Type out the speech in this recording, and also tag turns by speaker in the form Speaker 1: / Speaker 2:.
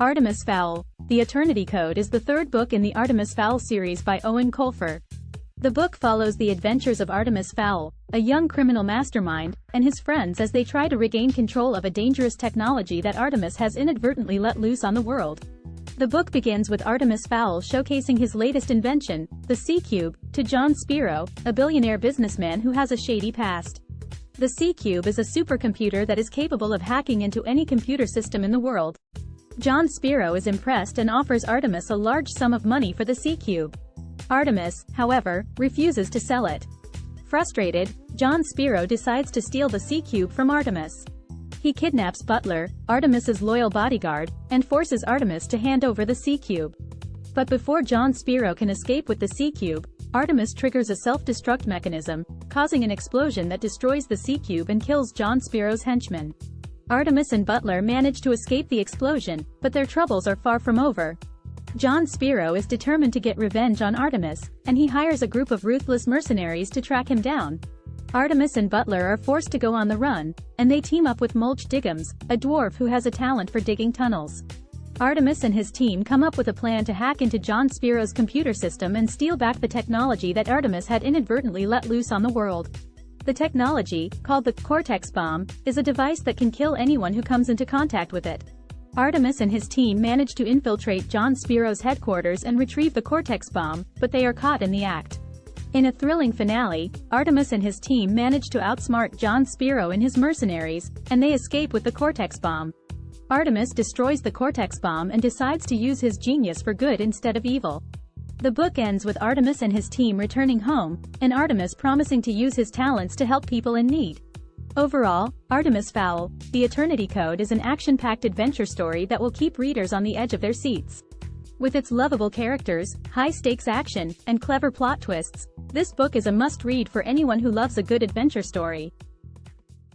Speaker 1: Artemis Fowl The Eternity Code is the third book in the Artemis Fowl series by Owen Colfer. The book follows the adventures of Artemis Fowl, a young criminal mastermind, and his friends as they try to regain control of a dangerous technology that Artemis has inadvertently let loose on the world. The book begins with Artemis Fowl showcasing his latest invention, the C-Cube, to John Spiro, a billionaire businessman who has a shady past. The C-Cube is a supercomputer that is capable of hacking into any computer system in the world. John Spiro is impressed and offers Artemis a large sum of money for the C-Cube. Artemis, however, refuses to sell it. Frustrated, John Spiro decides to steal the C-Cube from Artemis. He kidnaps Butler, Artemis's loyal bodyguard, and forces Artemis to hand over the C-Cube. But before John Spiro can escape with the C-Cube, Artemis triggers a self-destruct mechanism, causing an explosion that destroys the C-Cube and kills John Spiro's henchmen. Artemis and Butler manage to escape the explosion, but their troubles are far from over. John Spiro is determined to get revenge on Artemis, and he hires a group of ruthless mercenaries to track him down. Artemis and Butler are forced to go on the run, and they team up with Mulch Diggums, a dwarf who has a talent for digging tunnels. Artemis and his team come up with a plan to hack into John Spiro's computer system and steal back the technology that Artemis had inadvertently let loose on the world. The technology, called the Cortex Bomb, is a device that can kill anyone who comes into contact with it. Artemis and his team manage to infiltrate John Spiro's headquarters and retrieve the Cortex Bomb, but they are caught in the act. In a thrilling finale, Artemis and his team manage to outsmart John Spiro and his mercenaries, and they escape with the Cortex Bomb. Artemis destroys the Cortex Bomb and decides to use his genius for good instead of evil. The book ends with Artemis and his team returning home, and Artemis promising to use his talents to help people in need. Overall, Artemis Fowl The Eternity Code is an action-packed adventure story that will keep readers on the edge of their seats. With its lovable characters, high-stakes action, and clever plot twists, this book is a must-read for anyone who loves a good adventure story.